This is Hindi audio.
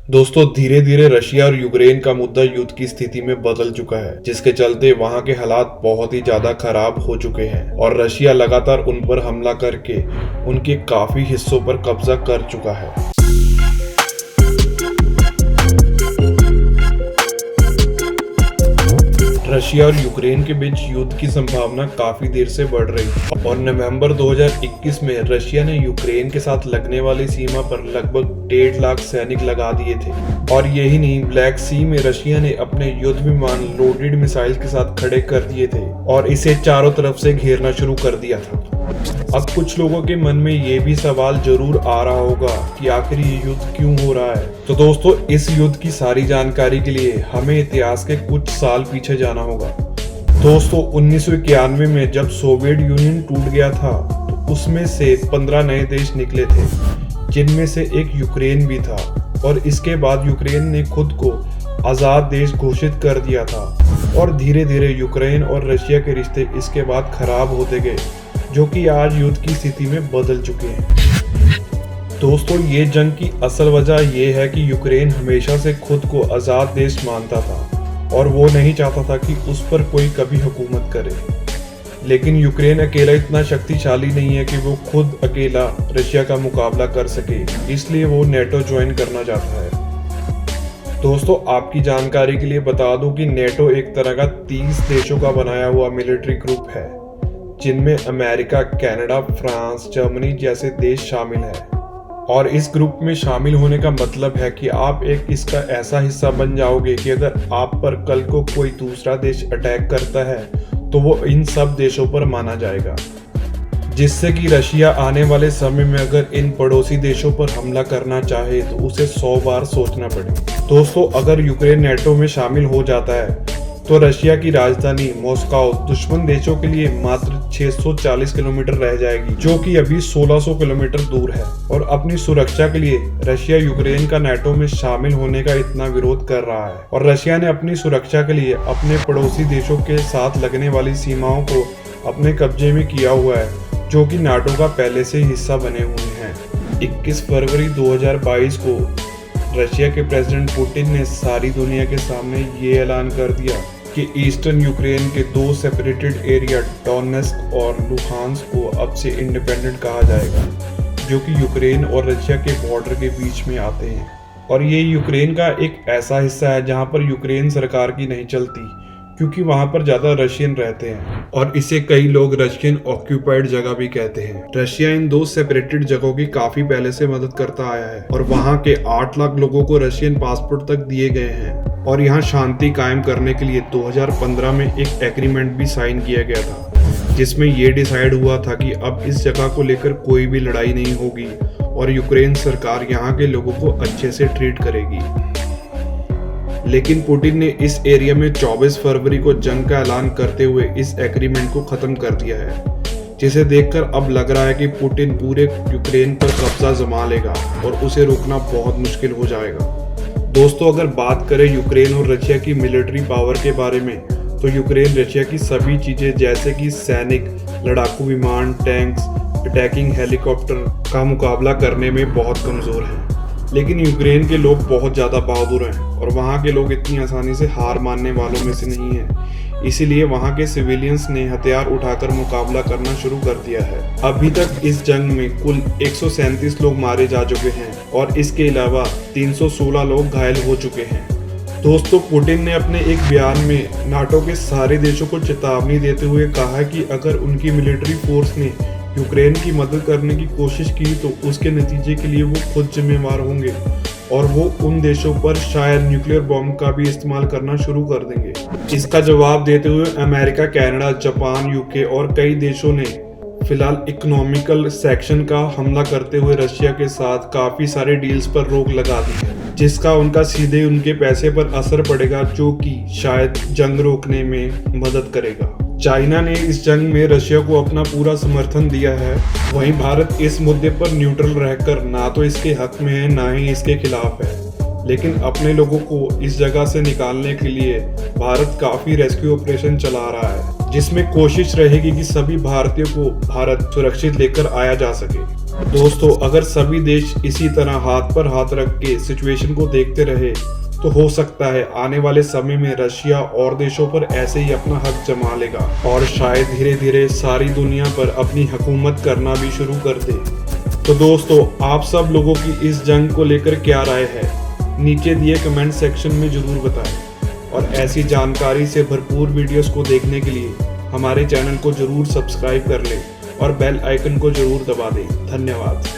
दोस्तों, धीरे धीरे रशिया और यूक्रेन का मुद्दा युद्ध की स्थिति में बदल चुका है, जिसके चलते वहां के हालात बहुत ही ज्यादा खराब हो चुके हैं और रशिया लगातार उन पर हमला करके उनके काफी हिस्सों पर कब्जा कर चुका है। रशिया और यूक्रेन के बीच युद्ध की संभावना काफी देर से बढ़ रही है और नवंबर 2021 में रशिया ने यूक्रेन के साथ लगने वाली सीमा पर लगभग 1.5 लाख सैनिक लगा दिए थे। और यही नहीं, ब्लैक सी में रशिया ने अपने युद्ध विमान लोडेड मिसाइल के साथ खड़े कर दिए थे और इसे चारों तरफ से घेरना शुरू कर दिया था। अब कुछ लोगों के मन में ये भी सवाल जरूर आ रहा होगा कि आखिर ये युद्ध क्यों हो रहा है। तो दोस्तों, इस युद्ध की सारी जानकारी के लिए हमें इतिहास के कुछ साल पीछे जाना होगा। दोस्तों, 1991 में जब सोवियत यूनियन टूट गया था तो उसमें से 15 नए देश निकले थे, जिनमें से एक यूक्रेन भी था। और इसके बाद यूक्रेन ने खुद को आजाद देश घोषित कर दिया था और धीरे धीरे यूक्रेन और रशिया के रिश्ते इसके बाद खराब होते गए, जो कि आज युद्ध की स्थिति में बदल चुके हैं। दोस्तों, ये जंग की असल वजह ये है कि यूक्रेन हमेशा से खुद को आजाद देश मानता था और वो नहीं चाहता था कि उस पर कोई कभी हुकूमत करे। लेकिन यूक्रेन अकेला इतना शक्तिशाली नहीं है कि वो खुद अकेला रशिया का मुकाबला कर सके, इसलिए वो नेटो ज्वाइन करना चाहता है। दोस्तों, आपकी जानकारी के लिए बता दूं कि नेटो एक तरह का 30 देशों का बनाया हुआ मिलिट्री ग्रुप है, जिनमें अमेरिका, कनाडा, फ्रांस, जर्मनी जैसे देश शामिल हैं। और इस ग्रुप में शामिल होने का मतलब है कि आप एक इसका ऐसा हिस्सा बन जाओगे कि अगर आप पर कल को कोई दूसरा देश अटैक करता है तो वो इन सब देशों पर माना जाएगा, जिससे कि रशिया आने वाले समय में अगर इन पड़ोसी देशों पर हमला करना चाहे तो उसे 100 बार सोचना पड़े। दोस्तों, अगर यूक्रेन नेटो में शामिल हो जाता है तो रशिया की राजधानी मॉस्को दुश्मन देशों के लिए मात्र 640 किलोमीटर रह जाएगी, जो कि अभी 1600 किलोमीटर दूर है। और अपनी सुरक्षा के लिए रशिया यूक्रेन का नेटो में शामिल होने का इतना विरोध कर रहा है और रशिया ने अपनी सुरक्षा के लिए अपने पड़ोसी देशों के साथ लगने वाली सीमाओं को अपने कब्जे में किया हुआ है, जो कि नाटो का पहले से हिस्सा बने हुए हैं। 21 फरवरी 2022 को रशिया के प्रेसिडेंट पुतिन ने सारी दुनिया के सामने ये ऐलान कर दिया कि ईस्टर्न यूक्रेन के 2 सेपरेटेड एरिया डोनेट्स्क और लुहांस्क को अब से इंडिपेंडेंट कहा जाएगा, जो कि यूक्रेन और रशिया के बॉर्डर के बीच में आते हैं। और ये यूक्रेन का एक ऐसा हिस्सा है जहां पर यूक्रेन सरकार की नहीं चलती, क्योंकि वहां पर ज्यादा रशियन रहते हैं और इसे कई लोग रशियन ऑक्यूपाइड जगह भी कहते हैं। रशिया इन 2 सेपरेटेड जगहों की काफी पहले से मदद करता आया है और वहां के 8 लाख लोगों को रशियन पासपोर्ट तक दिए गए हैं। और यहाँ शांति कायम करने के लिए 2015 में एक एग्रीमेंट भी साइन किया गया था, जिसमें ये डिसाइड हुआ था कि अब इस जगह को लेकर कोई भी लड़ाई नहीं होगी और यूक्रेन सरकार यहाँ के लोगों को अच्छे से ट्रीट करेगी। लेकिन पुतिन ने इस एरिया में 24 फरवरी को जंग का ऐलान करते हुए इस एग्रीमेंट को खत्म कर दिया है, जिसे देखकर अब लग रहा है कि पुतिन पूरे यूक्रेन पर कब्जा जमा लेगा और उसे रोकना बहुत मुश्किल हो जाएगा। दोस्तों, अगर बात करें यूक्रेन और रशिया की मिलिट्री पावर के बारे में, तो यूक्रेन रशिया की सभी चीजें जैसे कि सैनिक, लड़ाकू विमान, टैंक्स, अटैकिंग हेलीकॉप्टर का मुकाबला करने में बहुत कमजोर है। लेकिन यूक्रेन के लोग बहुत ज़्यादा बहादुर हैं और वहाँ के लोग इतनी आसानी से हार मानने वालों में से नहीं हैं। इसीलिए वहाँ के सिविलियंस ने हथियार उठाकर मुकाबला करना शुरू कर दिया है। अभी तक इस जंग में कुल 137 लोग मारे जा चुके हैं और इसके अलावा 316 लोग घायल हो चुके हैं। दोस्तों, पुतिन ने अपने एक बयान में नाटो के सारे देशों को चेतावनी देते हुए कहा कि अगर उनकी मिलिट्री फोर्स ने यूक्रेन की मदद करने की कोशिश की तो उसके नतीजे के लिए वो खुद जिम्मेवार होंगे और वो उन देशों पर शायद न्यूक्लियर बॉम्ब का भी इस्तेमाल करना शुरू कर देंगे। इसका जवाब देते हुए अमेरिका, कनाडा, जापान, यूके और कई देशों ने फिलहाल इकोनॉमिकल सैंक्शन का हमला करते हुए रशिया के साथ काफी सारे डील्स पर रोक लगा दी है, जिसका उनका सीधे उनके पैसे पर असर पड़ेगा, जो कि शायद जंग रोकने में मदद करेगा। चाइना ने इस जंग में रशिया को अपना पूरा समर्थन दिया है। वहीं भारत इस मुद्दे पर न्यूट्रल रहकर ना तो इसके हक में है ना ही इसके खिलाफ है। लेकिन अपने लोगों को इस जगह से निकालने के लिए भारत काफी रेस्क्यू ऑपरेशन चला रहा है, जिसमें कोशिश रहेगी कि सभी भारतीयों को भारत सुरक्षित लेकर आया जा सके। दोस्तों, अगर सभी देश इसी तरह हाथ पर हाथ रख के सिचुएशन को देखते रहे तो हो सकता है आने वाले समय में रशिया और देशों पर ऐसे ही अपना हक जमा लेगा और शायद धीरे धीरे सारी दुनिया पर अपनी हुकूमत करना भी शुरू कर दे। तो दोस्तों, आप सब लोगों की इस जंग को लेकर क्या राय है, नीचे दिए कमेंट सेक्शन में जरूर बताएं और ऐसी जानकारी से भरपूर वीडियोस को देखने के लिए हमारे चैनल को जरूर सब्सक्राइब कर लें और बेल आइकन को जरूर दबा दें। धन्यवाद।